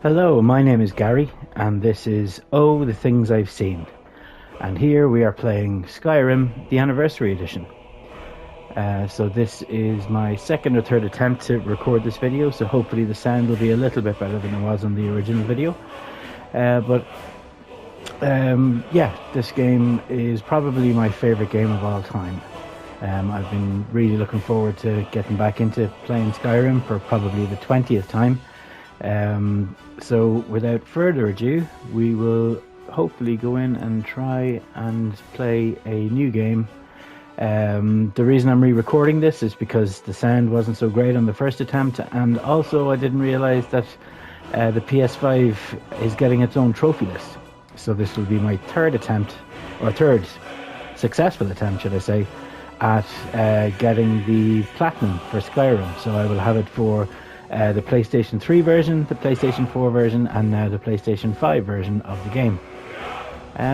Hello, my name is Gary, and this is Oh, the Things I've Seen. And here we are playing Skyrim, the Anniversary Edition. So this is my second or third attempt to record this video, so hopefully the sound will be a little bit better than it was on the original video. Yeah, this game is probably my favourite game of all time. I've been really looking forward to getting back into playing Skyrim for probably the 20th time. So without further ado, we will hopefully go in and try and play a new game. The reason I'm re-recording this is because the sound wasn't so great on the first attempt, and also I didn't realise that the PS5 is getting its own trophy list. So this will be my third attempt, or third successful attempt, should I say, at getting the Platinum for Skyrim. So I will have it for the PlayStation 3 version, the PlayStation 4 version, and now the PlayStation 5 version of the game.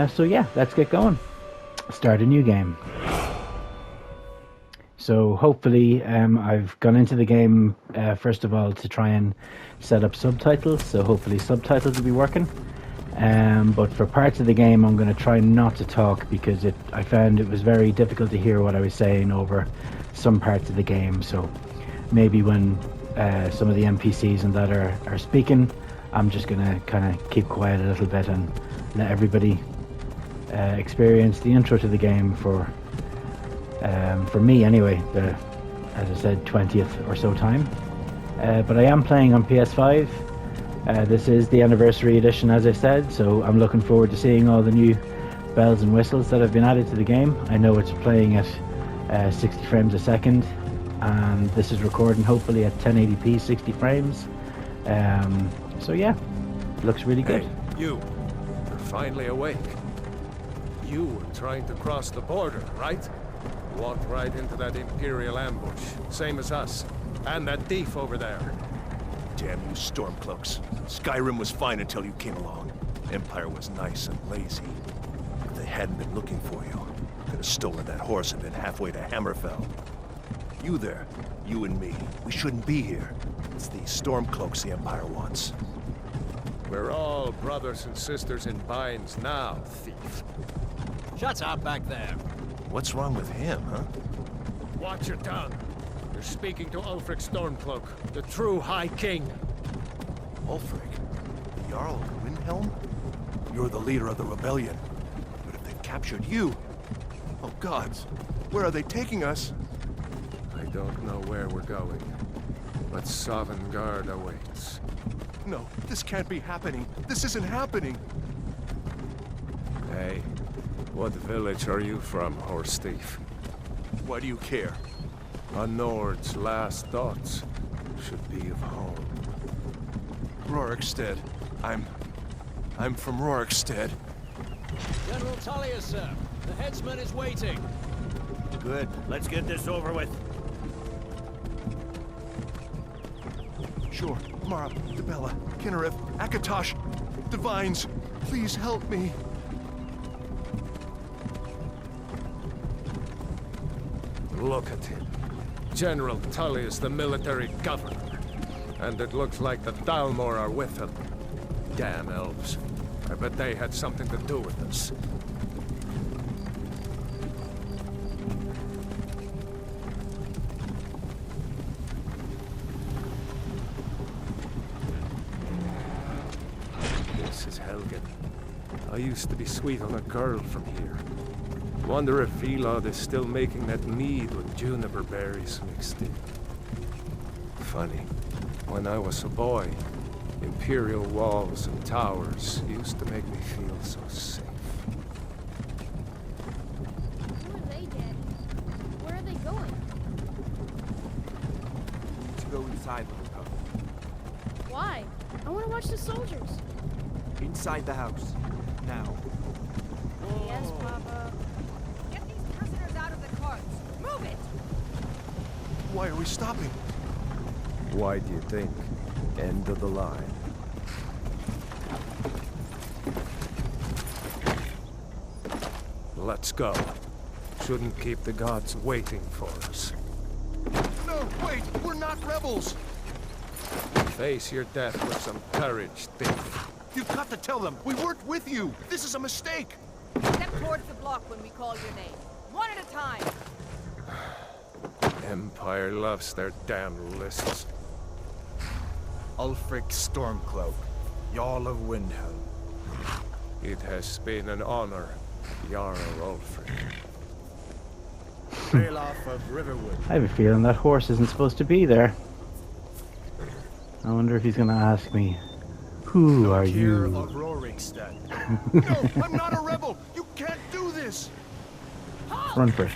So yeah, let's get going. Start a new game. So hopefully I've gone into the game first of all to try and set up subtitles, so hopefully subtitles will be working. But for parts of the game I'm going to try not to talk because I found it was very difficult to hear what I was saying over some parts of the game. So maybe when some of the NPCs and that are speaking, I'm just going to kind of keep quiet a little bit and let everybody experience the intro to the game for me anyway, as I said, 20th or so time. But I am playing on PS5. This is the Anniversary Edition, as I said, so I'm looking forward to seeing all the new bells and whistles that have been added to the game. I know it's playing at 60 frames a second, and this is recording hopefully at 1080p 60 frames. So yeah, looks really good. Hey, you're finally awake. You were trying to cross the border, right? Walked right into that Imperial ambush, same as us, and that thief over there. Damn you Stormcloaks. Skyrim was fine until you came along. Empire was nice and lazy. If they hadn't been looking for you, could have stolen that horse and been halfway to Hammerfell. You there, you and me, we shouldn't be here. It's these Stormcloaks the Empire wants. We're all brothers and sisters in binds now, thief. Shut up back there. What's wrong with him, huh? Watch your tongue. You're speaking to Ulfric Stormcloak, the true High King. Ulfric? The Jarl of Windhelm? You're the leader of the rebellion. But if they've captured you... Oh gods, where are they taking us? I don't know where we're going, but Sovngarde awaits. No, this can't be happening. This isn't happening. Hey, what village are you from, horse thief? Why do you care? A Nord's last thoughts should be of home. Rorikstead. I'm from Rorikstead. General Tullius, sir. The headsman is waiting. Good. Let's get this over with. Sure. Mara, Dibella, Kinnereth, Akatosh, Divines, please help me. Look at him. General Tullius, the military governor. And it looks like the Dalmor are with him. Damn elves. I bet they had something to do with this. This is Helgen. I used to be sweet on a girl from here. Wonder if Vilod is still making that mead with juniper berries mixed in. Funny, when I was a boy, Imperial walls and towers used to make me feel so safe. Who are they dead? Where are they going? To go inside, little cub. Why? I want to watch the soldiers. Inside the house. Now. Yes, Papa. Get these prisoners out of the carts! Move it! Why are we stopping? Why do you think? End of the line. Let's go. Shouldn't keep the gods waiting for us. No, wait! We're not rebels! Face your death with some courage, thief. You've got to tell them we worked with you. This is a mistake. Step towards the block when we call your name. One at a time. Empire loves their damn lists. Ulfric Stormcloak, Jarl of Windhelm. It has been an honor, Jarl Ulfric. Ralof of Riverwood. I have a feeling that horse isn't supposed to be there. I wonder if he's going to ask me, who are Kier you? of Rorikstead. No, I'm not a rebel. You can't do this. Run for it.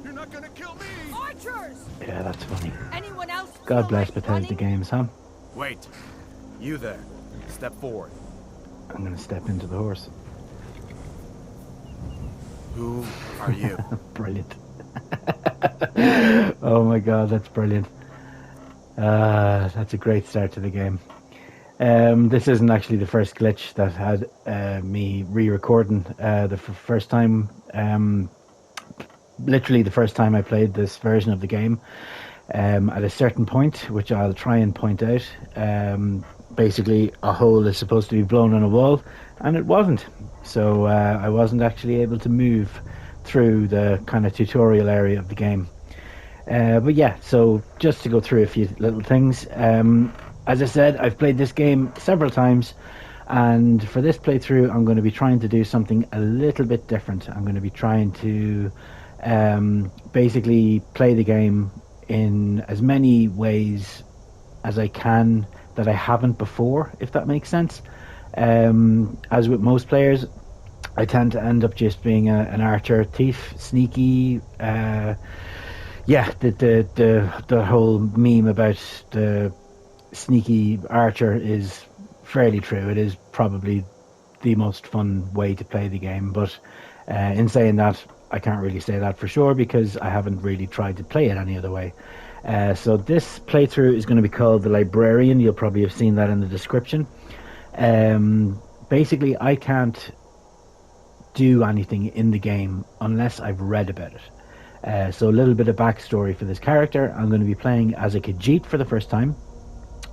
You're not gonna kill me. Archers! Yeah, that's funny. Anyone else? God feel bless like Bethesda running? Games, huh? Wait. You there. Step forward. I'm going to step into the horse. Who are you? Brilliant. Oh my god, that's brilliant. That's a great start to the game. This isn't actually the first glitch that had me re-recording. The first time, literally the first time I played this version of the game, at a certain point, which I'll try and point out, basically a hole is supposed to be blown on a wall, and it wasn't. So I wasn't actually able to move through the kind of tutorial area of the game. But yeah, so just to go through a few little things. As I said, I've played this game several times, and for this playthrough I'm going to be trying to do something a little bit different. I'm going to be trying to basically play the game in as many ways as I can that I haven't before, if that makes sense. As with most players, I tend to end up just being an archer, thief, sneaky. Yeah, the whole meme about the sneaky archer is fairly true. It is probably the most fun way to play the game, but in saying that, I can't really say that for sure because I haven't really tried to play it any other way. So this playthrough is going to be called the Librarian. You'll probably have seen that in the description. Basically, I can't do anything in the game unless I've read about it. So a little bit of backstory for this character. I'm going to be playing as a Khajit for the first time.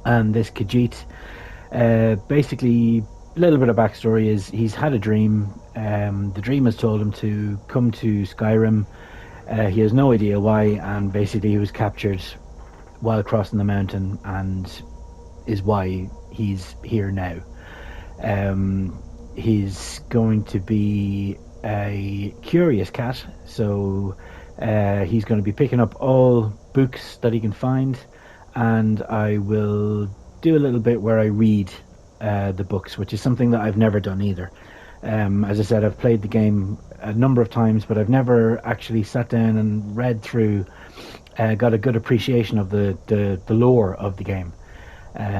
And this Khajit, basically, a little bit of backstory is he's had a dream. The dream has told him to come to Skyrim. He has no idea why, and basically he was captured while crossing the mountain, and is why he's here now. He's going to be a curious cat, so he's going to be picking up all books that he can find, and I will do a little bit where I read the books, which is something that I've never done either. As I said, I've played the game a number of times, but I've never actually sat down and read through, got a good appreciation of the lore of the game.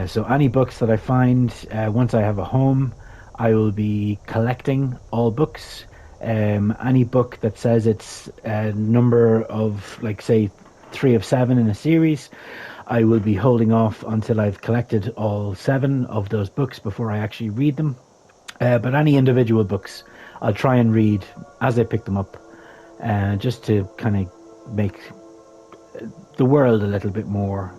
So any books that I find, once I have a home, I will be collecting all books. Any book that says it's a number of, like, say, 3 of 7 in a series, I will be holding off until I've collected all 7 of those books before I actually read them. But any individual books, I'll try and read as I pick them up, just to kind of make the world a little bit more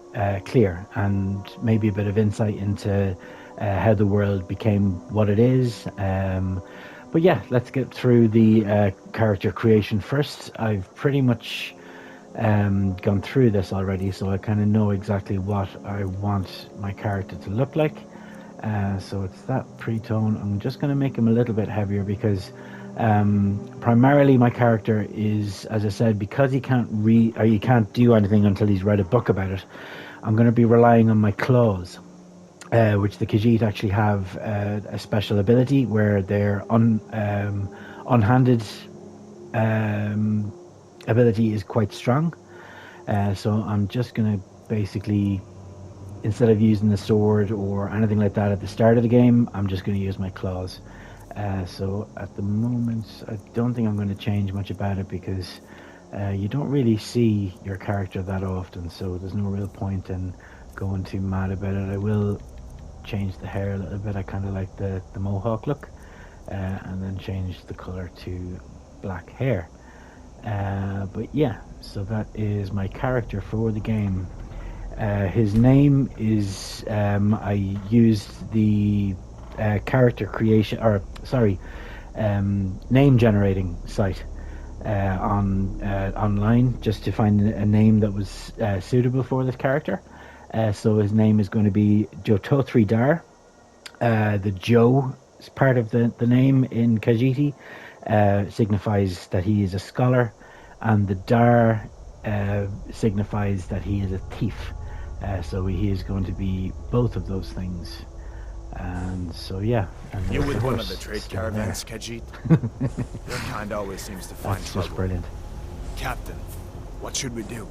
clear, and maybe a bit of insight into how the world became what it is. But yeah, let's get through the character creation first. I've pretty much gone through this already, so I kind of know exactly what I want my character to look like. So it's that pre-tone. I'm just going to make him a little bit heavier because primarily my character is, as I said, because he can't read or he can't do anything until he's read a book about it. I'm going to be relying on my claws, which the Khajit actually have a special ability where their unhanded ability is quite strong. So I'm just going to basically, instead of using the sword or anything like that at the start of the game, I'm just going to use my claws. So at the moment, I don't think I'm going to change much about it because you don't really see your character that often, so there's no real point in going too mad about it. I will change the hair a little bit. I kind of like the mohawk look, and then change the color to black hair. But yeah, so that is my character for the game. His name is, I used the character creation, or sorry, name generating site online just to find a name that was suitable for this character. So his name is going to be Jototri Dar. The Jo is part of the name in Khajiti, signifies that he is a scholar, and the Dar signifies that he is a thief. So he is going to be both of those things. And so yeah. And You there's with the one of horse the trade still there. caravans, Khajit? Your kind always seems to find That's trouble. just brilliant. Captain, what should we do?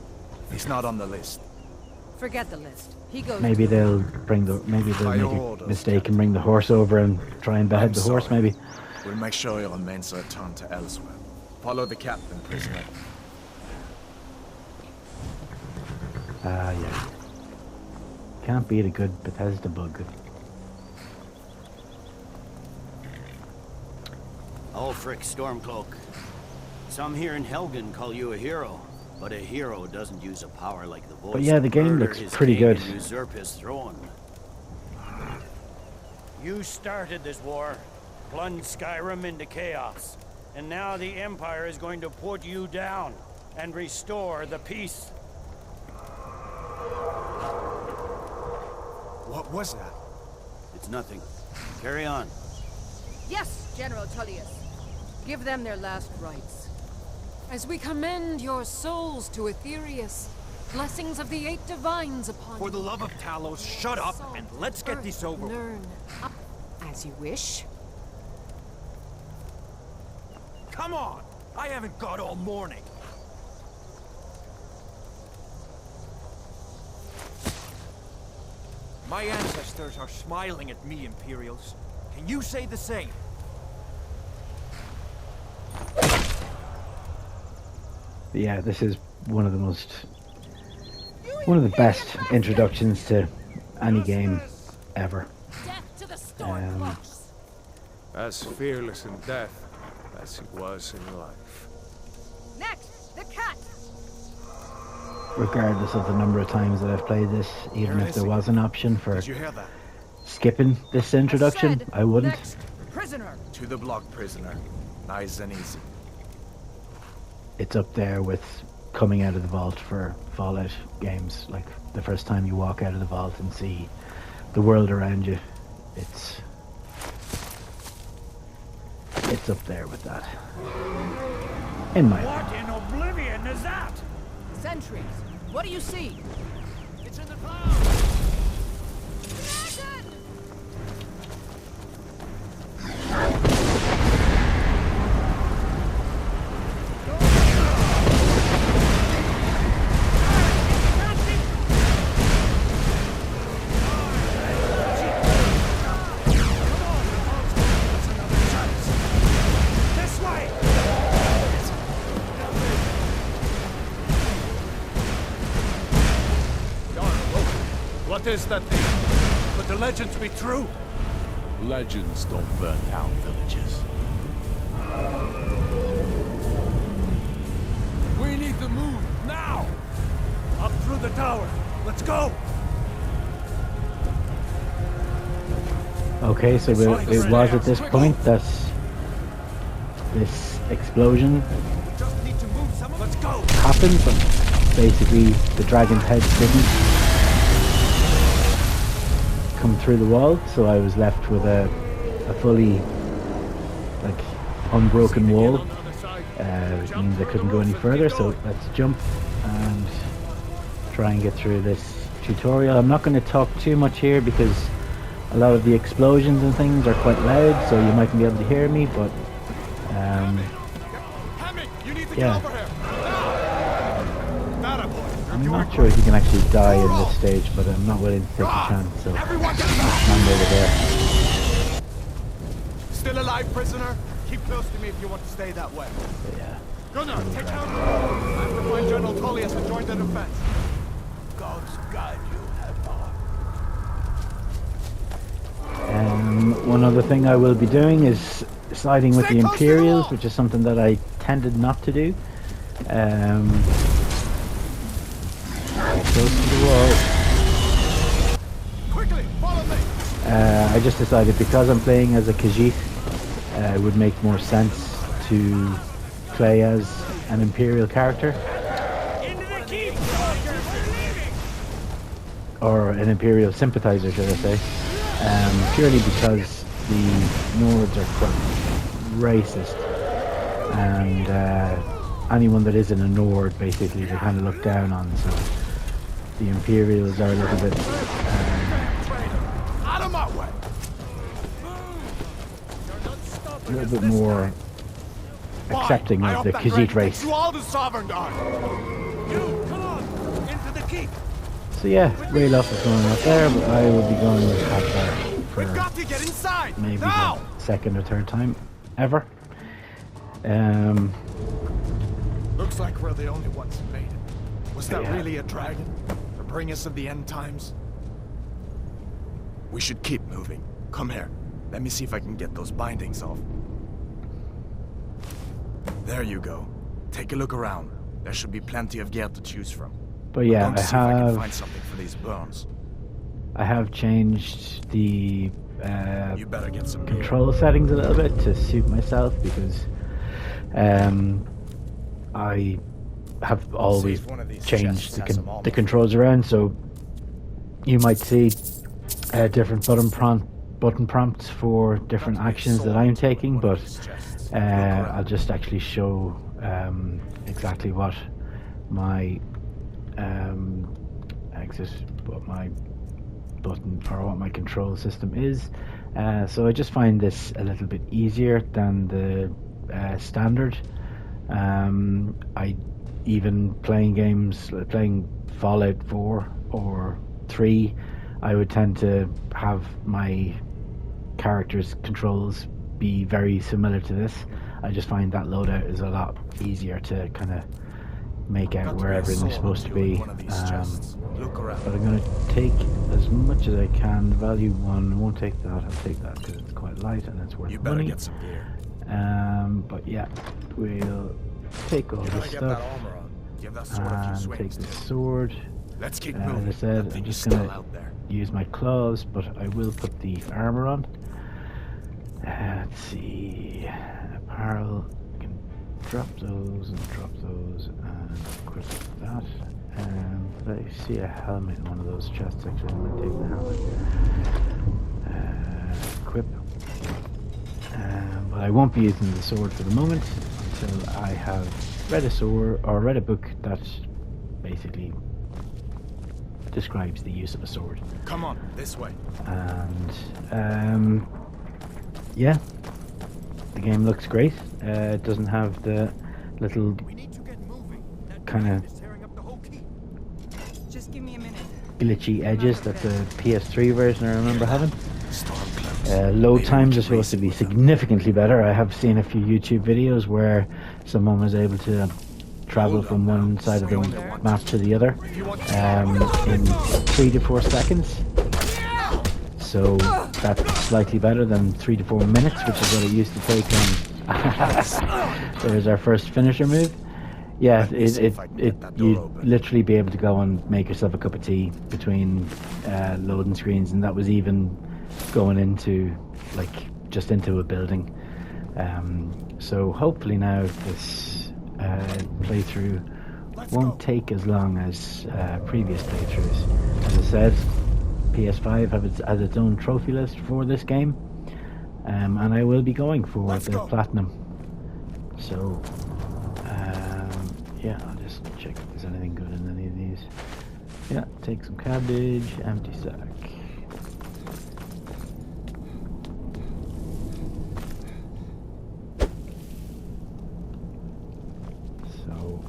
He's not on the list. Forget the list. He goes. Maybe they'll make a mistake and bring the horse over and try and behead I'm the horse. sorry. Maybe. We'll make sure your remains are turned to elsewhere. Follow the captain, prisoner. Yeah. Can't beat a good Bethesda bug. Ulfric Stormcloak. Some here in Helgen call you a hero, but a hero doesn't use a power like the voice. But yeah, the to game murder looks his pretty king good. and usurp his throne. You started this war, plunged Skyrim into chaos, and now the Empire is going to put you down and restore the peace. What was that? It's nothing. Carry on. Yes, General Tullius. Give them their last rites. As we commend your souls to Aetherius, blessings of the 8 divines upon you. For the love of Talos, shut up and let's get this over with. Learn. As you wish. Come on! I haven't got all morning. My ancestors are smiling at me, Imperials. Can you say the same? Yeah, this is one of the best introductions to any game ever. Death to the Stormcloaks! As fearless in death as he was in life. Next, the cat. Regardless of the number of times that I've played this, even There if is there a- was an option for Did you hear that? skipping this introduction, I wouldn't. Next, prisoner. To the block, prisoner. Nice and easy. It's up there with coming out of the vault for Fallout games. Like the first time you walk out of the vault and see the world around you, it's up there with that. In my opinion. in oblivion is that? Sentries. What do you see? It's in the clouds! This way! What is that thing? Could the legends be true? Legends don't burn down villages. We need to move, now! Up through the tower. Let's go! Okay, so it was at this point that this explosion Just need to move some of. Let's go! happened, but basically the dragon's head didn't come through the wall, so I was left with a fully like unbroken wall, which means I couldn't go any further. So let's jump and try and get through this tutorial. I'm not going to talk too much here because a lot of the explosions and things are quite loud, so you mightn't be able to hear me, but yeah. I'm not sure if you can actually die in this stage, but I'm not willing to take a chance, so stand over there. Still alive, prisoner? Keep close to me if you want to stay that way. But yeah. Gunnar, take cover! I have to find General Tullius and join the defense. Gods guide you, One other thing I will be doing is siding with the Imperials, which is something that I tended not to do. Close to the wall. I just decided because I'm playing as a Khajit, it would make more sense to play as an Imperial character. Or an Imperial sympathizer, should I say. Purely because the Nords are quite racist. And anyone that isn't a Nord, basically, they kind of look down on. So the Imperials are a little bit... Out of my way! a little bit more accepting of the Khajit race. You all the sovereign guard. You, come on! Into the keep! So yeah, Ray Luff is going out there, but I will be going with Khajit for We've got to get inside! maybe Now! the second or third time ever. Looks like we're the only ones who made it. Was that Yeah. really a dragon? To bring us of the end times? We should keep moving. Come here. Let me see if I can get those bindings off. There you go. Take a look around. There should be plenty of gear to choose from. But yeah, I'm going to see if I can find something for these burns. I have changed the You better get some gear. control settings a little bit to suit myself because I have always See if one of these changed chests has some armor. the controls around, so you might see different button prompts for different actions that I'm taking, but I'll just actually show exactly what my what my button or what my control system is. So I just find this a little bit easier than the standard. I even playing games, playing Fallout 4 or 3, I would tend to have my character's controls be very similar to this. I just find that loadout is a lot easier to kind of make out where everything's supposed to be. But I'm going to take as much as I can. Value 1, I won't take that, I'll take that because it's quite light and it's worth money. Get some gear. But yeah, we'll take all this stuff and take the sword. Let's keep As I moving. said, That I'm thing is just still going out there. to use my claws, but I will put the armor on. Let's see, apparel, I can drop those and equip that. But I see a helmet in one of those chests. Actually, I'm going to take the helmet. Equip. But I won't be using the sword for the moment until I have read a sword or read a book that basically describes the use of a sword. Come on, this way. And yeah, the game looks great. It doesn't have the little kind of Just give me a minute. glitchy edges that the PS3 version I remember having. Load times are supposed to be significantly better. I have seen a few YouTube videos where someone was able to travel from one side of the map to the other in 3 to 4 seconds. So that's slightly better than 3 to 4 minutes, which is what it used to take on. There's our first finisher move. Yeah, you'd literally be able to go and make yourself a cup of tea between loading screens, and that was even going into just into a building. So hopefully now this playthrough won't take as long as previous playthroughs. As I said, PS5 has its own trophy list for this game, and I will be going for the platinum. So yeah, I'll just check if there's anything good in any of these. Yeah, take some cabbage, empty sack. So,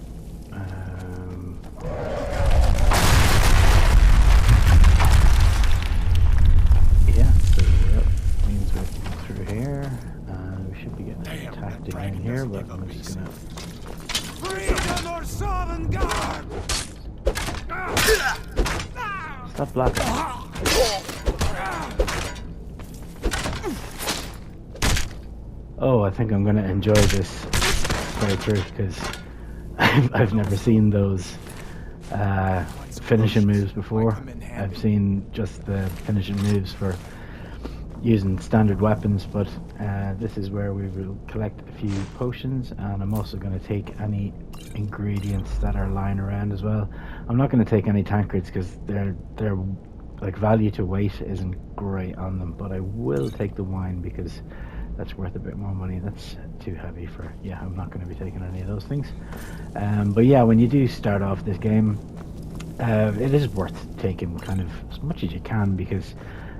yeah, so that means we're through here. We should be getting attacked again here, but I'm just gonna... Freedom or Sovereign Guard! Stop blocking. Oh, I think I'm going to enjoy this playthrough because I've never seen those finishing moves before. I've seen just the finishing moves for using standard weapons, but this is where we will collect a few potions, and I'm also going to take any ingredients that are lying around as well. I'm not going to take any tankards because they're like value to weight isn't great on them, but I will take the wine because that's worth a bit more money. That's too heavy for, yeah, I'm not going to be taking any of those things. But yeah, when you do start off this game, it is worth taking kind of as much as you can, because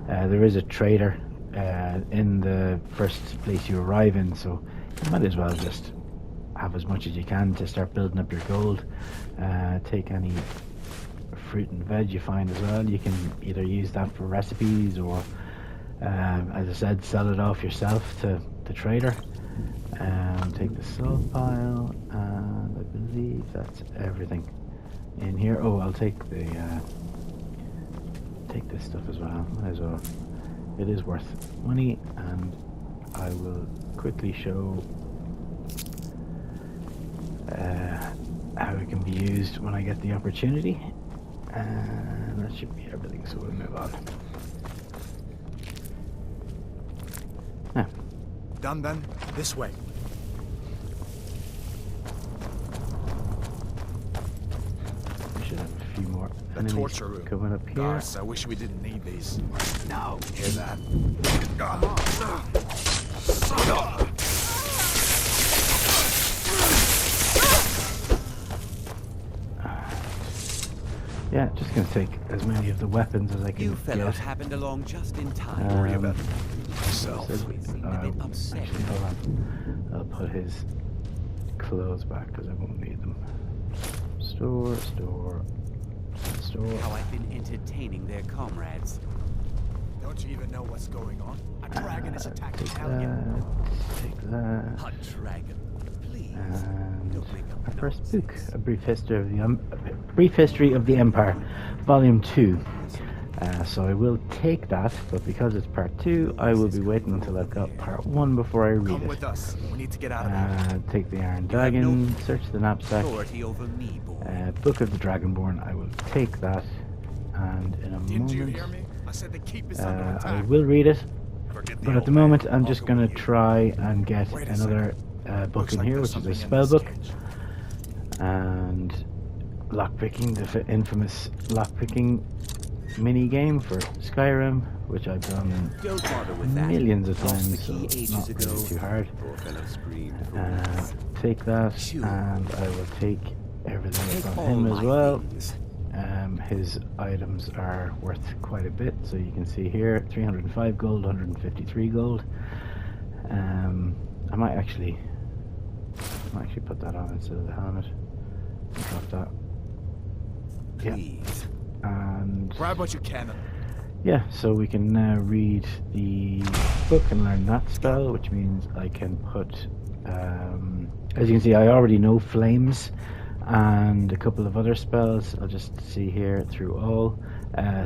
there is a trader in the first place you arrive in, so you might as well just have as much as you can to start building up your gold. Take any fruit and veg you find as well. You can either use that for recipes or, as I said, sell it off yourself to the trader. Take the salt pile, and I believe that's everything in here. Oh, I'll take the take this stuff as well. Might as well. It is worth money, and I will quickly show how it can be used when I get the opportunity. And that should be everything, so we'll move on. Now, Done then? This way. we should have a few more The enemies torture room. coming up here. Gosh, I wish we didn't need these. No, hear that? Yeah, just gonna take as many of the weapons as I can You fellows get. happened along just in time. Worry about myself. Actually, hold on. I'll put his clothes back because I won't need them. Store. How I've been entertaining their comrades. Don't you even know what's going on? A dragon is attacking Take Helgen. that. Take that. A dragon. Please. And Don't make up my first book, A Brief History of the Empire, Volume 2. So I will take that, but because it's part 2, I will be waiting until I've got part 1 before I read Come it. with us. We need to get out of here. Take the Iron Dragon, search the knapsack. Authority over me, boy. Book of the Dragonborn, I will take that, and in a Didn't you moment hear me? I said the keep is under I attack. will read it, Forget the but at old the man. moment I'm I'll just go going to with you. try and get Wait a another book Looks in like here, there's which is a something in spell this book, cage. and lockpicking, the infamous lockpicking mini game for Skyrim, which I've done Don't bother with that. millions of Lost times, the so key it's ages not ago. really too hard. Poor fellow screamed for Take that, Phew. and I will take everything Take from all him as my well. things. His items are worth quite a bit, so you can see here 305 gold, 153 gold. I might actually put that on instead of the helmet. Drop that. Please. And Grab what you can. yeah, so we can now read the book and learn that spell, which means I can put, as you can see, I already know flames and a couple of other spells. I'll just see here through all.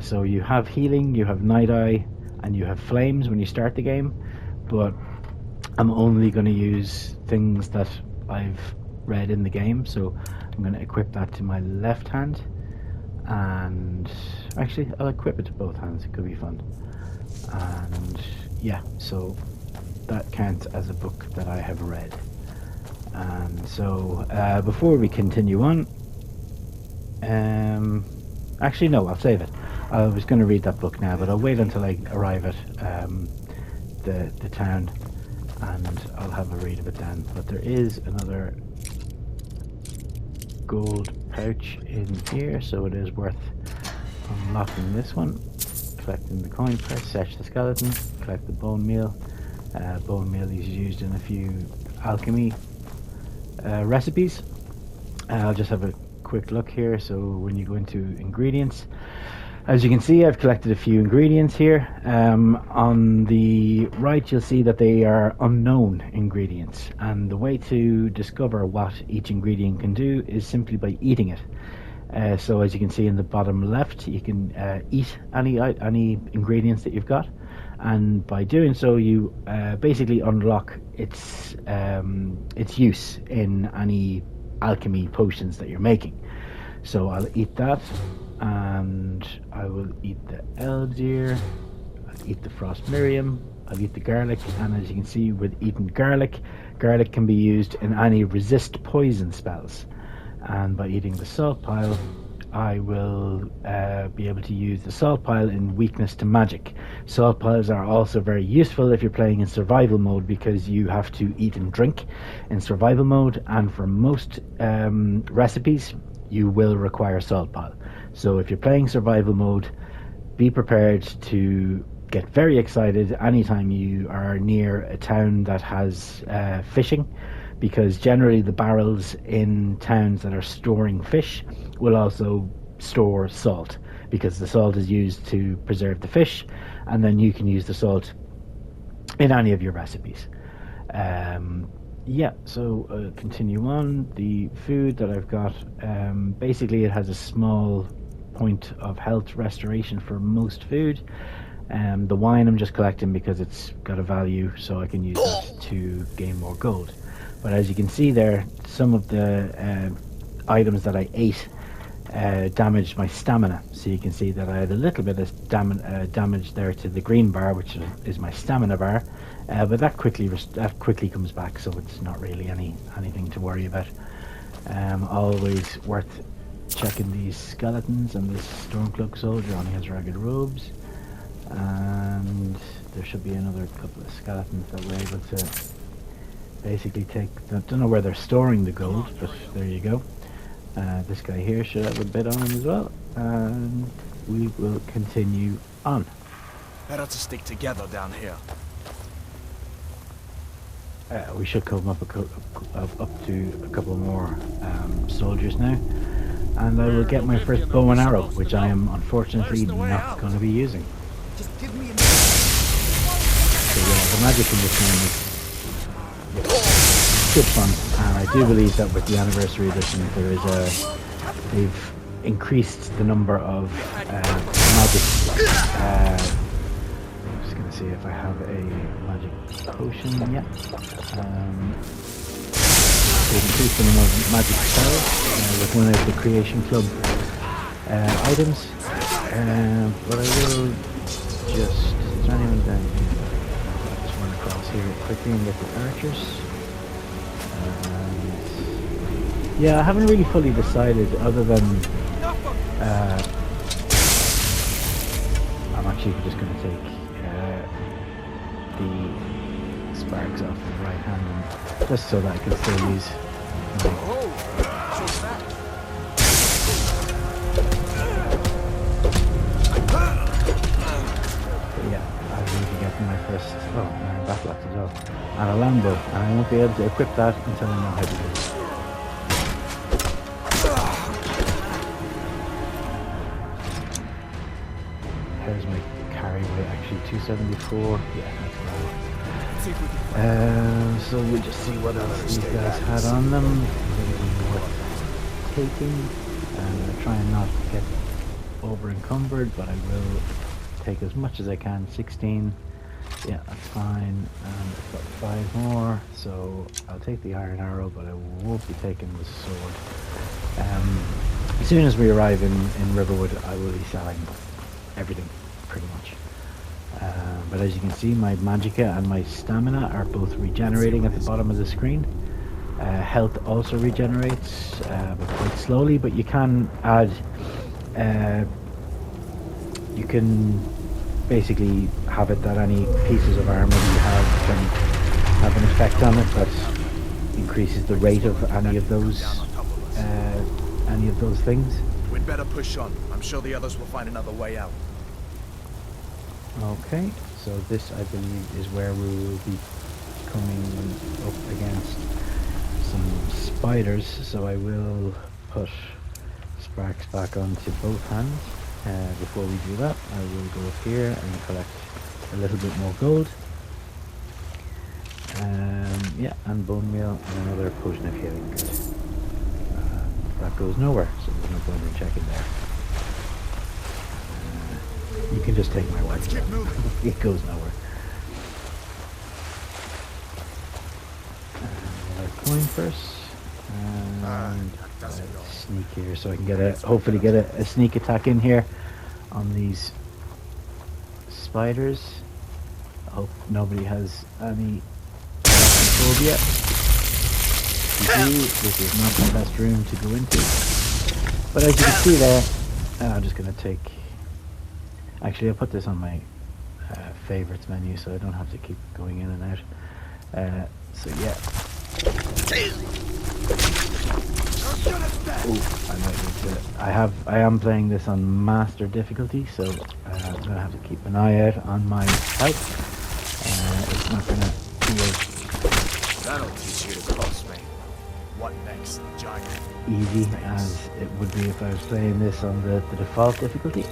So you have healing, you have night eye, and you have flames when you start the game, but I'm only going to use things that I've read in the game, so I'm going to equip that to my left hand, and actually I'll equip it to both hands, it could be fun. And yeah, so that counts as a book that I have read. And so before we continue on, actually no, I'll save it. I was going to read that book now, but I'll wait until I arrive at the town, and I'll have a read of it then. But there is another gold pouch in here, so it is worth unlocking this one. Collecting the coin purse, search the skeleton, collect the bone meal. Bone meal is used in a few alchemy recipes. I'll just have a quick look here. So when you go into ingredients, as you can see, I've collected a few ingredients here. On the right you'll see that they are unknown ingredients, and the way to discover what each ingredient can do is simply by eating it. So as you can see in the bottom left, you can eat any ingredients that you've got, and by doing so you basically unlock its use in any alchemy potions that you're making. So I'll eat that, and I will eat the elder's ear. eat the frost miriam, I'll eat the garlic, and as you can see with eating garlic, garlic can be used in any resist poison spells. And by eating the salt pile, I will be able to use the salt pile in weakness to magic. Salt piles are also very useful if you're playing in survival mode, because you have to eat and drink in survival mode, and for most recipes you will require salt pile. So if you're playing survival mode, be prepared to get very excited anytime you are near a town that has fishing, because generally the barrels in towns that are storing fish will also store salt, because the salt is used to preserve the fish, and then you can use the salt in any of your recipes. So continue on. The food that I've got, basically it has a small point of health restoration for most food. The wine I'm just collecting because it's got a value, so I can use that to gain more gold. But as you can see there, some of the items that I ate damaged my stamina. So you can see that I had a little bit of damage there to the green bar, which is my stamina bar. But that quickly comes back, so it's not really anything to worry about. Always worth checking these skeletons, and this Stormcloak soldier only has ragged robes. And there should be another couple of skeletons that we're able to basically take. I don't know where they're storing the gold, but there you go. This guy here should have a bit on him as well, and we will continue on. Better to stick together down here. We should come up to a couple more soldiers now, and I will get my first bow and arrow, which I am unfortunately not going to be using. Just give me a So yeah, the magic in this game is good fun, and I do believe that with the anniversary edition there is they've increased the number of magic. I'm just going to see if I have a magic potion yet. They've increased the number of magic spells with one of the Creation Club items. But I will just... Is there anyone down here? I'll just run across here quickly and get the archers. Yeah, I haven't really fully decided, other than I'm actually just going to take the sparks off the right hand, just so that I can still use But yeah, I will be getting my first battle axe as well, and a longbow, and I won't be able to equip that until I know how to do it. Here's my carry weight, actually 274. Yeah, that's right. So we'll just see what else these guys had on them. Anything worth taking. I'm trying not to get over encumbered, but I will take as much as I can. 16. Yeah, that's fine. And I've got 5 more, so I'll take the iron arrow, but I won't be taking the sword. As soon as we arrive in Riverwood, I will be selling everything, pretty much. But as you can see, my magicka and my stamina are both regenerating at the bottom of the screen. Health also regenerates, but quite slowly, but you can add... you can basically have it that any pieces of armor you have can have an effect on it that increases the rate of any of those things. We'd better push on. I'm sure the others will find another way out. Okay, so this I believe is where we will be coming up against some spiders, so I will put sparks back onto both hands. Before we do that, I will go up here and collect a little bit more gold. Yeah, and bone meal and another potion of healing. Good. That goes nowhere, so there's no point in checking there. You can just take my word. It goes nowhere. Another coin first. And sneak here so I can get hopefully get a sneak attack in here on these spiders. I hope nobody has any phobia. If you do, this is not the best room to go into. But as you can see there, I'm just going to take... Actually, I'll put this on my favorites menu so I don't have to keep going in and out. So yeah. Ooh, I might need to... I am playing this on master difficulty, so I'm going to have to keep an eye out on my health. It's not going to be as... That'll teach you to cross me. What next, giant? Easy as it would be if I was playing this on the default difficulty.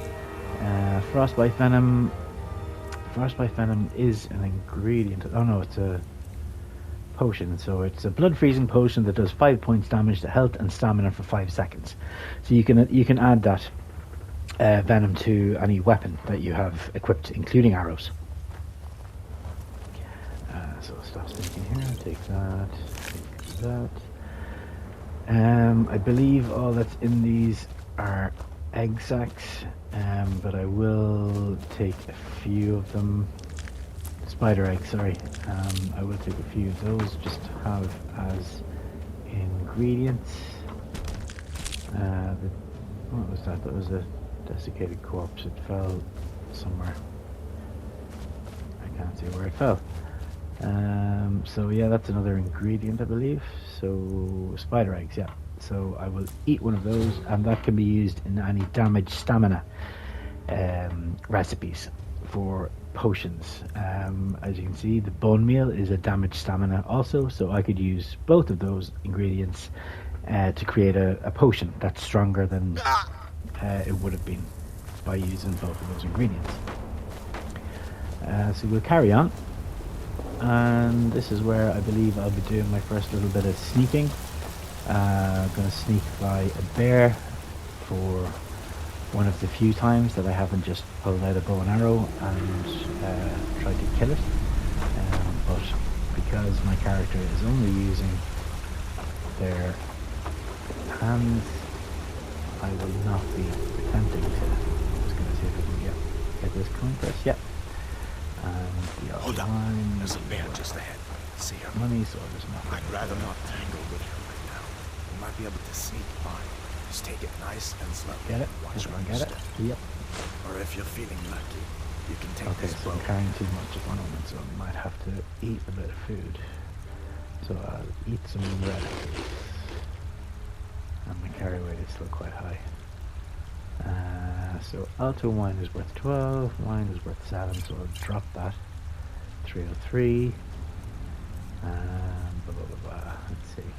Frostbite Venom is an ingredient. Oh no, it's a potion. So it's a blood freezing potion that does 5 points damage to health and stamina for 5 seconds. So you can add that venom to any weapon that you have equipped, including arrows. So I'll stop speaking here. Take that. Take that. I believe all that's in these are egg sacs, but I will take a few of them. Spider eggs, sorry. I will take a few of those just to have as ingredients. What was that? That was a desiccated corpse. It fell somewhere. I can't see where it fell. So yeah, that's another ingredient, I believe. So spider eggs, yeah. So I will eat one of those, and that can be used in any damage stamina recipes for potions. As you can see, the bone meal is a damage stamina also, so I could use both of those ingredients to create a potion that's stronger than it would have been by using both of those ingredients. So we'll carry on. And this is where I believe I'll be doing my first little bit of sneaking. I'm going to sneak by a bear for one of the few times that I haven't just pulled out a bow and arrow and tried to kill it. But because my character is only using their hands, I will not be attempting to. I'm just going to see if I can get this coin press. Yep. And the Hold up, there's a bear just ahead. See her? Money, so there's nothing. I'd rather not tangle with her right now. We might be able to sneak by. Just take it nice and slow. Get it? Watch where Get you it? step. Yep. Or if you're feeling lucky, you can take Okay, this so bow. I'm carrying too much at the moment, so I might have to eat a bit of food. So I'll eat some red. And my carry weight is still quite high. So Alto wine is worth 12, wine is worth 7, so I'll drop that. 303. Blah, blah, blah, blah. Let's see.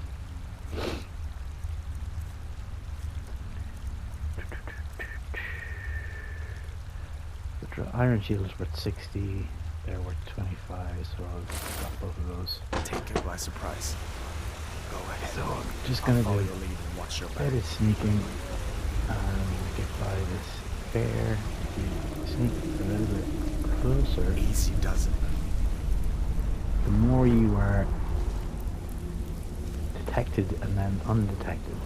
The iron shield is worth 60, they're worth 25, so I'll drop both of those. Take it by surprise. Go ahead. So I'm just gonna follow do your lead and watch your a back. bit of sneaking and get by this bear. Sneak a little bit closer. Easy does it. The more you are detected and then undetected,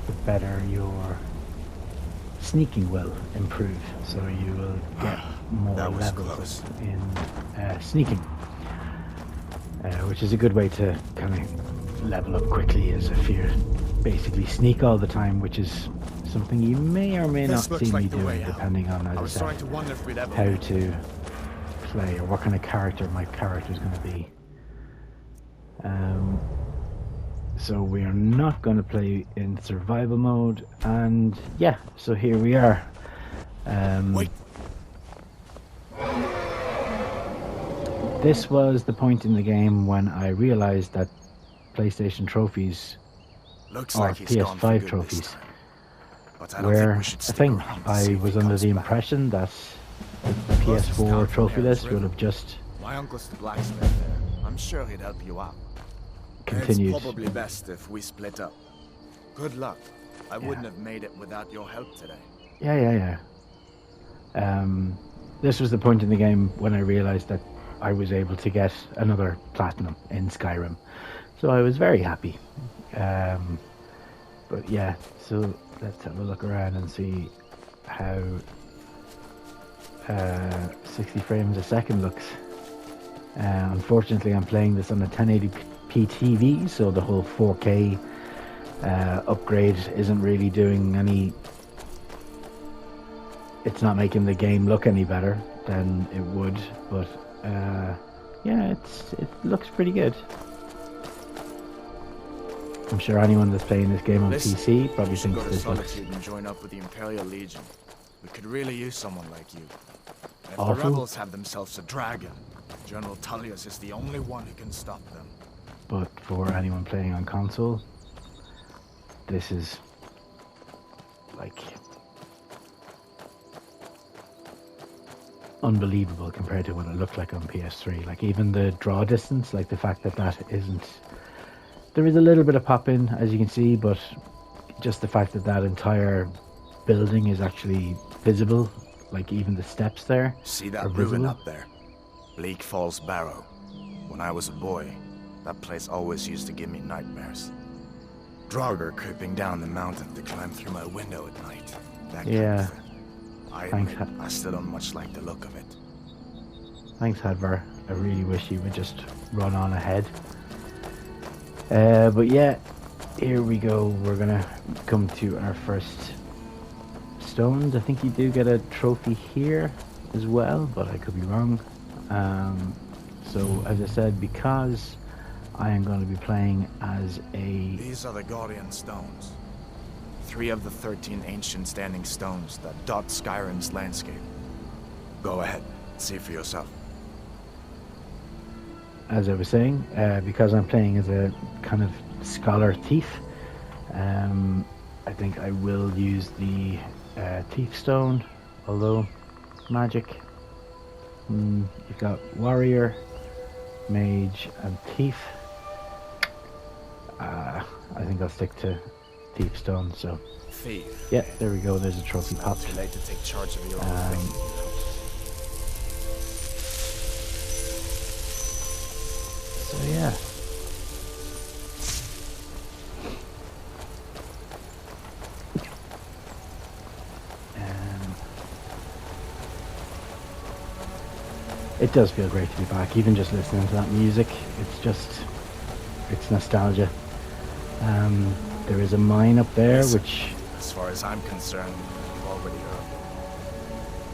the better your sneaking will improve. So you will get more levels in sneaking, which is a good way to kind of level up quickly. Is if you basically sneak all the time, which is something you may or may not see me doing, depending on, as I said, how to play or what kind of character my character is going to be. So we are not going to play in survival mode, and yeah, so here we are. Wait. This was the point in the game when I realized that PlayStation trophies or PS5 trophies were a thing. I was under the impression that the PS4 trophy list would have just My uncle's the blacksmith there. I'm sure he'd help you out. continued. It's probably best if we split up. Good luck. I wouldn't have made it without your help today. Yeah. This was the point in the game when I realized that I was able to get another platinum in Skyrim. So I was very happy. But yeah, so let's have a look around and see how 60 frames a second looks. Unfortunately, I'm playing this on a 1080p TV, so the whole 4K upgrade isn't really doing any. It's not making the game look any better than it would, but yeah, it looks pretty good. I'm sure anyone that's playing this game on PC probably thinks go to this looks Solitude and join up with the Imperial Legion. We could really use someone like you. If awful. the rebels have themselves a dragon, General Tullius is the only one who can stop them. But for anyone playing on console, this is like unbelievable compared to what it looked like on PS3. Like even the draw distance, like the fact that that isn't. There is a little bit of pop in, as you can see, but just the fact that that entire building is actually visible, like even the steps there. See that ruin up there? Bleak Falls Barrow. When I was a boy, that place always used to give me nightmares. Draugr creeping down the mountain to climb through my window at night. That yeah. kind of thing. I still don't much like the look of it. Thanks, Hadvar. I really wish you would just run on ahead. But yeah, here we go. We're gonna come to our first stones. I think you do get a trophy here as well, but I could be wrong. So as I said, because I am going to be playing as a... These are the Guardian Stones. 3 of the 13 ancient standing stones that dot Skyrim's landscape. Go ahead, see for yourself. As I was saying, because I'm playing as a kind of scholar thief, I think I will use the thief stone, although magic. You've got warrior, mage, and thief. I think I'll stick to thief stone. So, thief. Yeah, there we go. There's a trophy popped. Too late to take charge of your own thing. So yeah. It does feel great to be back, even just listening to that music. It's nostalgia. There is a mine up there, which... As far as I'm concerned, you've already earned it.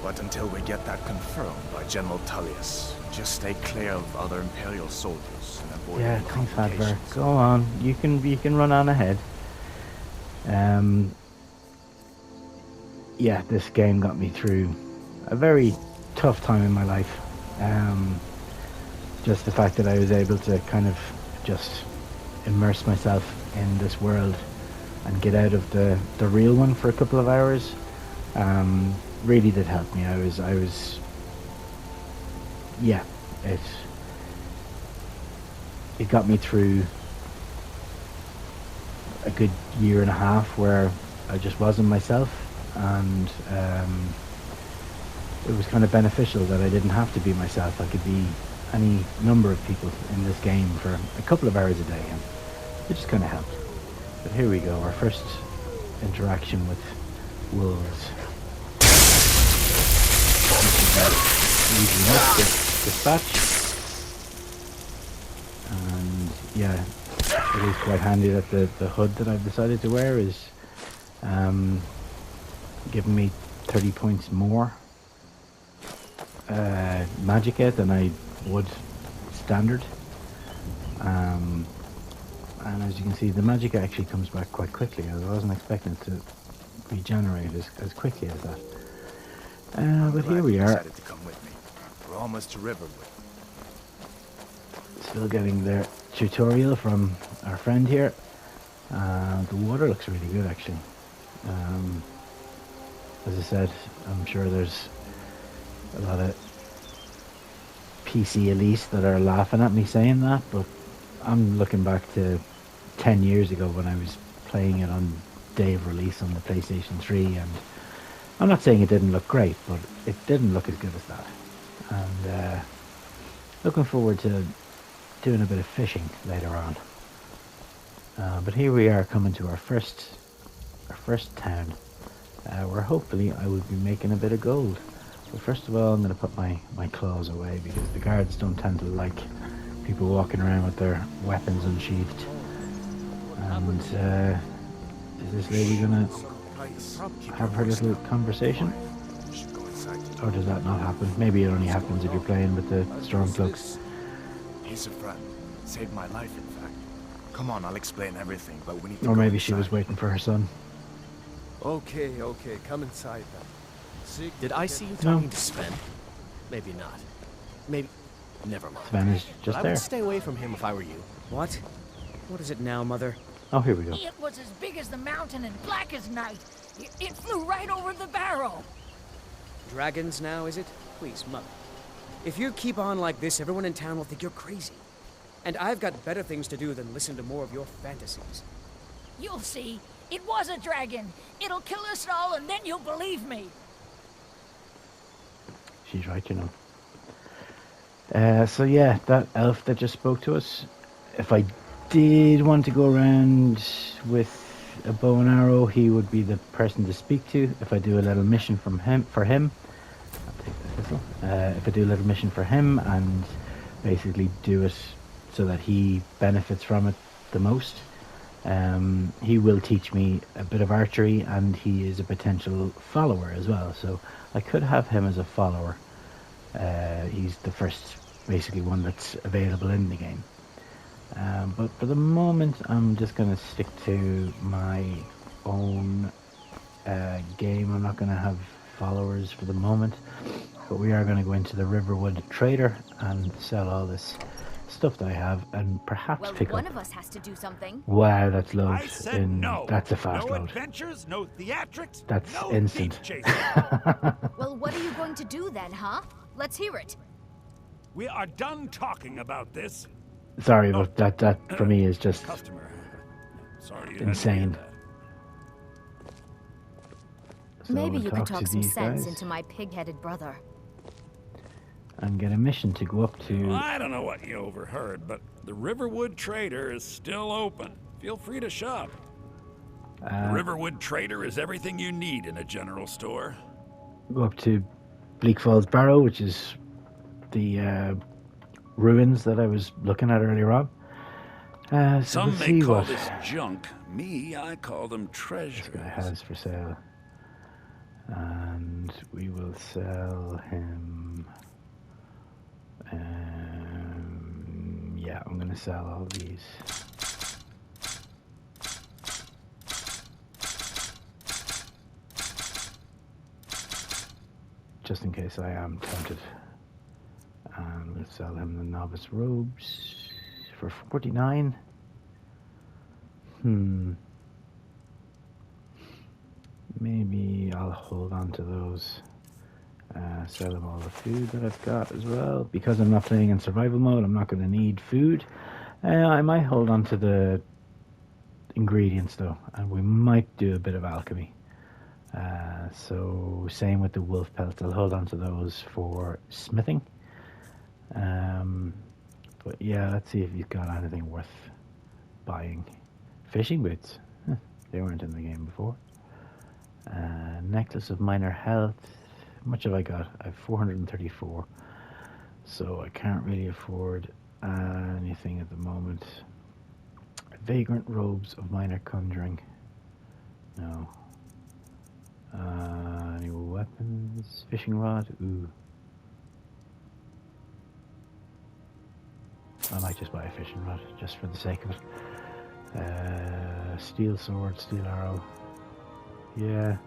But until we get that confirmed by General Tullius, just stay clear of other Imperial soldiers and avoid... Yeah, thanks, Hadvar. Go on, you can run on ahead. Yeah, this game got me through a very tough time in my life. Just the fact that I was able to kind of just immerse myself in this world and get out of the real one for a couple of hours really did help me. I was yeah, it got me through a good year and a half where I just wasn't myself, and it was kind of beneficial that I didn't have to be myself. I could be any number of people in this game for a couple of hours a day, and it just kind of helped. But here we go, our first interaction with wolves. Easy enough to dispatch. And yeah, it is quite handy that the hood that I've decided to wear is giving me 30 points more magicka than I would standard. And as you can see, the magicka actually comes back quite quickly. I wasn't expecting it to regenerate as quickly as that. But here we are. To come with me. We're almost to Riverwood. Still getting the tutorial from our friend here. The water looks really good, actually. As I said, I'm sure there's a lot of PC elites that are laughing at me saying that, but I'm looking back to 10 years ago when I was playing it on day of release on the PlayStation 3, and I'm not saying it didn't look great, but it didn't look as good as that. And looking forward to doing a bit of fishing later on. But here we are coming to our first town. where hopefully I will be making a bit of gold. But first of all, I'm going to put my claws away because the guards don't tend to like people walking around with their weapons unsheathed. And is this lady going to have her little conversation? Or does that not happen? Maybe it only happens if you're playing with the Stormcloaks. He's a friend. Saved my life, in fact. Come on, I'll explain everything, but we need to Or go maybe she was inside. waiting for her son. Okay, come inside then. Did I see you talking to Sven? Maybe not. Maybe... Never mind. Sven is just I there. would stay away from him if I were you. What? What is it now, Mother? Oh, here we go. It was as big as the mountain and black as night. It flew right over the barrow. Dragons now, is it? Please, Mother. If you keep on like this, everyone in town will think you're crazy. And I've got better things to do than listen to more of your fantasies. You'll see. It was a dragon. It'll kill us all, and then you'll believe me. She's right, you know. So yeah, that elf that just spoke to us, if I did want to go around with a bow and arrow, he would be the person to speak to. If I do a little mission for him, I'll take this whistle. If I do a little mission for him and basically do it so that he benefits from it the most, he will teach me a bit of archery, and he is a potential follower as well. So I could have him as a follower. He's the first, basically, one that's available in the game. But for the moment, I'm just going to stick to my own game. I'm not going to have followers for the moment, but we are going to go into the Riverwood Trader and sell all this stuff that I have, and perhaps pick one up... of us has to do something. Wow, that's load. I said no. That's a fast no load. Adventures, no theatrics, That's no instant. thief chasing. Well, what are you going to do then, huh? Let's hear it. We are done talking about this. Sorry, but that for me is just Customer. Sorry, you insane. So Maybe we'll you could talk to some these sense guys into my pig-headed brother. and get a mission to go up to... I don't know what you overheard, but the Riverwood Trader is still open. Feel free to shop. The Riverwood Trader is everything you need in a general store. Go up to Bleak Falls Barrow, which is the ruins that I was looking at earlier on. So Some we'll may see call what this junk. Me, I call them this treasures. guy has for sale. And we will sell him... yeah, I'm going to sell all these. Just in case I am tempted. And we'll sell him the novice robes for 49. Maybe I'll hold on to those. Sell him all the food that I've got as well. Because I'm not playing in survival mode, I'm not going to need food. I might hold on to the ingredients though, and we might do a bit of alchemy. So same with the wolf pelts, I'll hold on to those for smithing. But yeah, let's see if you've got anything worth buying. Fishing boots, they weren't in the game before. Necklace of minor health. How much have I got? I have 434, so I can't really afford anything at the moment. Vagrant robes of minor conjuring. No. Any weapons? Fishing rod? Ooh. I might just buy a fishing rod, just for the sake of it. Steel sword, steel arrow. Yeah.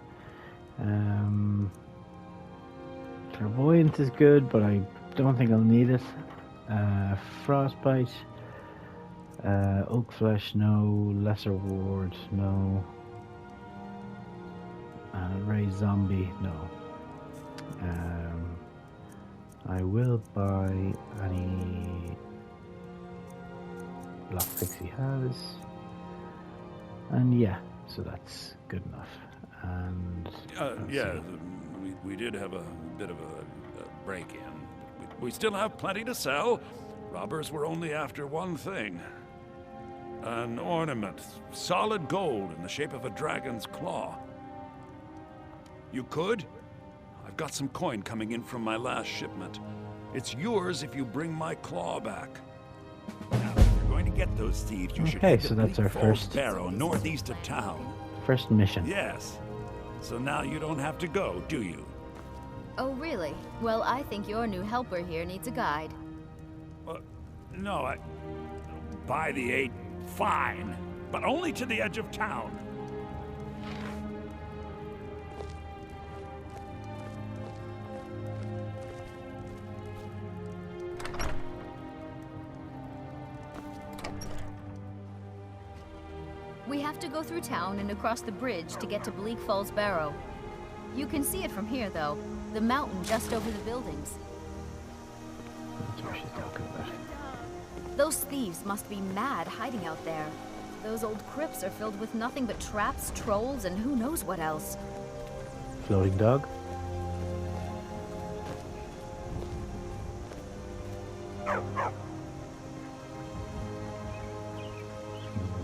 Clairvoyant is good, but I don't think I'll need it. Frostbite. Oak flesh, no. Lesser ward, no. Ray zombie, no. I will buy any lockpicks he has. And yeah, so that's good enough. And yeah, we did have a bit of a break-in. We still have plenty to sell. Robbers were only after one thing. An ornament, solid gold in the shape of a dragon's claw. You could? I've got some coin coming in from my last shipment. It's yours if you bring my claw back. Now, if you're going to get those thieves, you should head so to that's Bleak our Falls first Barrow, northeast of town. First mission. Yes. So now you don't have to go, do you? Oh, really? Well, I think your new helper here needs a guide. No, by the 8, fine. But only to the edge of town. We have to go through town and across the bridge to get to Bleak Falls Barrow. You can see it from here, though. The mountain just over the buildings. That's what she's talking about. Those thieves must be mad hiding out there. Those old crypts are filled with nothing but traps, trolls, and who knows what else. Floating dog.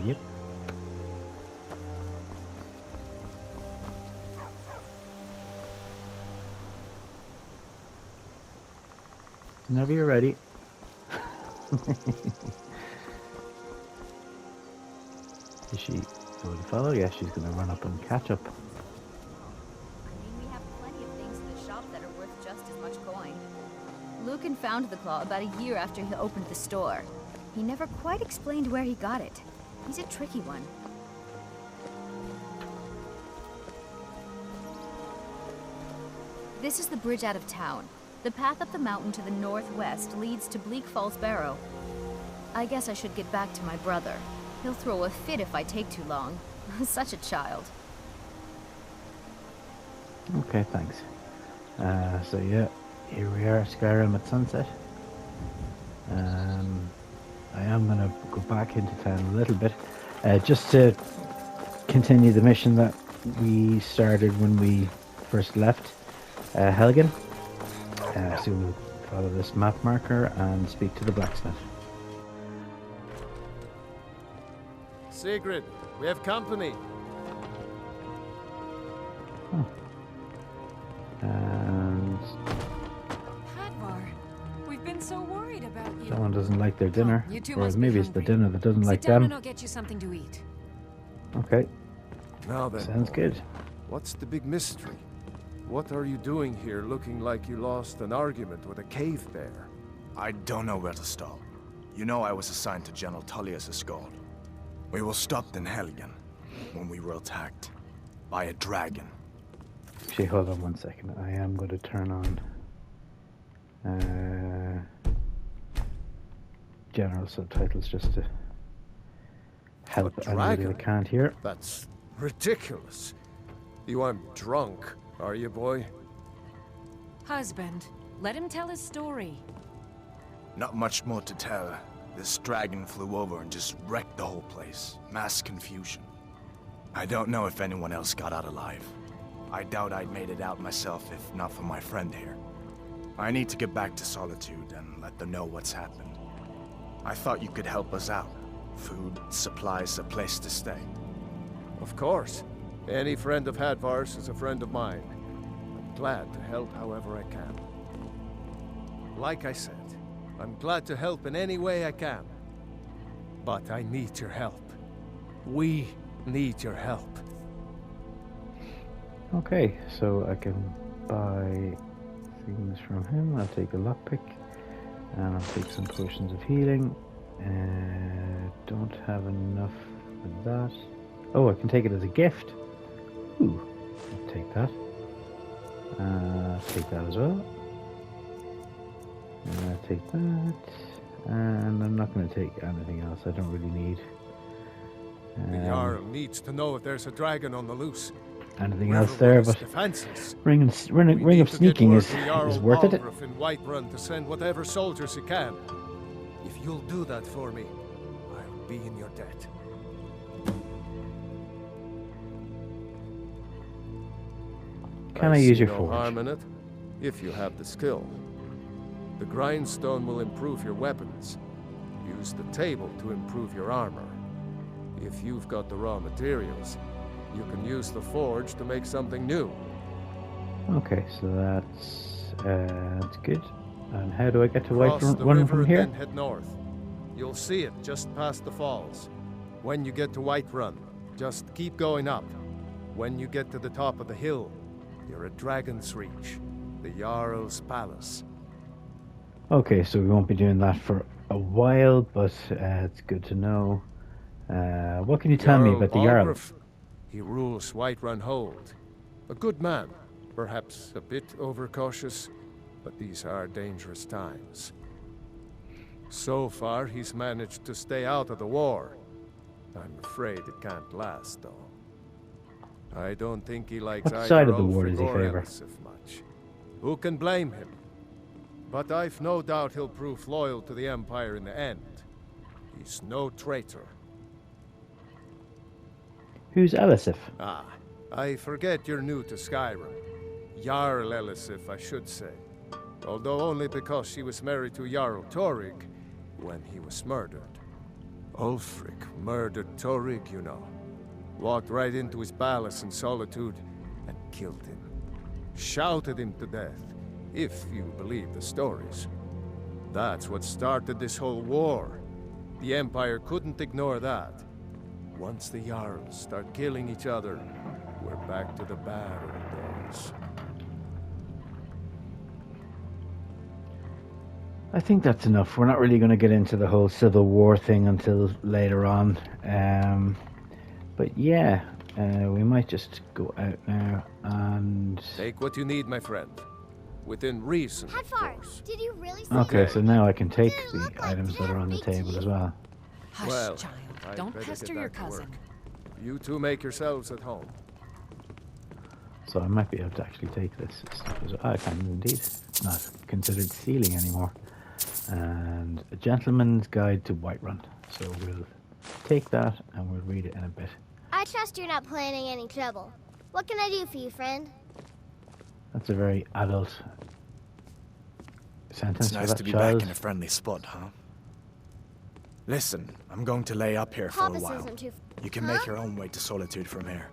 Yep. Whenever you're ready. Is she going to follow? Yeah, she's going to run up and catch up. I mean, we have plenty of things in the shop that are worth just as much coin. Lucan found the claw about a year after he opened the store. He never quite explained where he got it. He's a tricky one. This is the bridge out of town. The path up the mountain to the northwest leads to Bleak Falls Barrow. I guess I should get back to my brother. He'll throw a fit if I take too long. Such a child. Okay, thanks. So yeah, here we are, Skyrim at sunset. I am going to go back into town a little bit, just to continue the mission that we started when we first left Helgen. So we'll follow this map marker and speak to the blacksmith. Sigrid, we have company. And Hadvar, we've been so worried about you. someone doesn't like their dinner, You two or must maybe be it's the hungry. dinner that doesn't like Sit down them. and I'll get you something to eat. Okay, Now then, sounds good. what's the big mystery? What are you doing here looking like you lost an argument with a cave bear? I don't know where to start. You know I was assigned to General Tullius' escort. We were stopped in Helgen when we were attacked by a dragon. Actually, hold on one second. I am going to turn on general subtitles just to help anybody that can't hear. That's ridiculous. You aren't drunk, are you, boy? Husband, let him tell his story. Not much more to tell. This dragon flew over and just wrecked the whole place. Mass confusion. I don't know if anyone else got out alive. I doubt I'd made it out myself if not for my friend here. I need to get back to Solitude and let them know what's happened. I thought you could help us out. Food, supplies, a place to stay. Of course. Any friend of Hadvar's is a friend of mine. I'm glad to help however I can. Like I said, I'm glad to help in any way I can. But I need your help. We need your help. Okay, so I can buy things from him. I'll take a lockpick, and I'll take some potions of healing. Don't have enough for that. Oh, I can take it as a gift. Ooh, I'll take that. Take that as well. And I'll take that. And I'm not going to take anything else. I don't really need. The Jarl needs to know if there's a dragon on the loose. Anything else there, but defenseless. ring of sneaking is worth it. In Whiterun to send whatever soldiers he can. If you'll do that for me, I'll be in your debt. Can I use your no forge? harm in it, if you have the skill. The grindstone will improve your weapons. Use the table to improve your armor. If you've got the raw materials, you can use the forge to make something new. Okay, so that's good. And how do I get to Cross White the Run river from and here? then head north. You'll see it just past the falls. When you get to White Run, just keep going up. When you get to the top of the hill, you're at Dragon's Reach, the Jarl's palace. Okay, so we won't be doing that for a while, but it's good to know. What can you tell me about the Jarl? Balgruuf, he rules Whiterun Hold. A good man, perhaps a bit overcautious, but these are dangerous times. So far, he's managed to stay out of the war. I'm afraid it can't last, though. I don't think he likes What side of the Ulfric war does he or favor? Elisif much. Who can blame him? But I've no doubt he'll prove loyal to the Empire in the end. He's no traitor. Who's Elisif? Ah, I forget you're new to Skyrim. Jarl Elisif, I should say. Although only because she was married to Jarl Torygg when he was murdered. Ulfric murdered Torygg, you know. Walked right into his palace in Solitude and killed him. Shouted him to death, if you believe the stories. That's what started this whole war. The Empire couldn't ignore that. Once the Jarls start killing each other, we're back to the bad old days. I think that's enough. We're not really going to get into the whole Civil War thing until later on. But yeah, we might just go out now and... Take what you need, my friend. Within reason, of course. Did you really say Okay, that? so now I can take the items that are on the table as well. Hush, Well, child. I'd Don't better pester get your back to cousin. work. You two make yourselves at home. So I might be able to actually take this. I can indeed. It's not considered stealing anymore. And A Gentleman's Guide to Whiterun. So we'll take that and we'll read it in a bit. I trust you're not planning any trouble. What can I do for you, friend? That's a very adult sentence It's for nice that to be child. back in a friendly spot, huh? Listen, I'm going to lay up here for a Papa while. isn't too... You can make your own way to Solitude from here.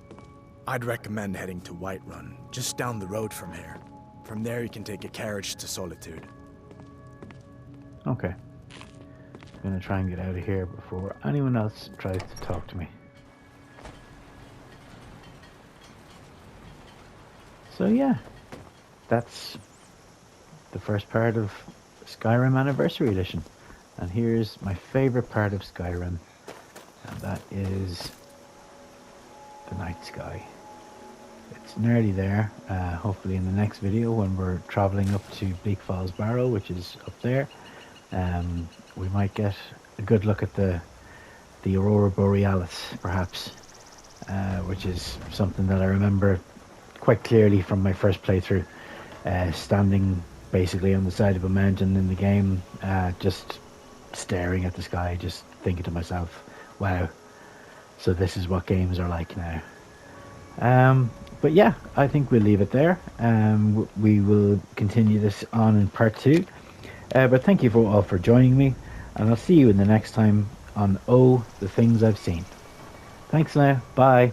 I'd recommend heading to Whiterun, just down the road from here. From there you can take a carriage to Solitude. Okay. I'm going to try and get out of here before anyone else tries to talk to me. So yeah, that's the first part of Skyrim Anniversary Edition. And here's my favorite part of Skyrim, and that is the night sky. It's nearly there. Hopefully in the next video when we're traveling up to Bleak Falls Barrow, which is up there, we might get a good look at the Aurora Borealis, perhaps, which is something that I remember quite clearly from my first playthrough, standing basically on the side of a mountain in the game, just staring at the sky, just thinking to myself, wow, so this is what games are like now. But yeah, I think we'll leave it there. We will continue this on in part 2. But thank you all for joining me, and I'll see you in the next time on Oh, the Things I've Seen. Thanks now, bye.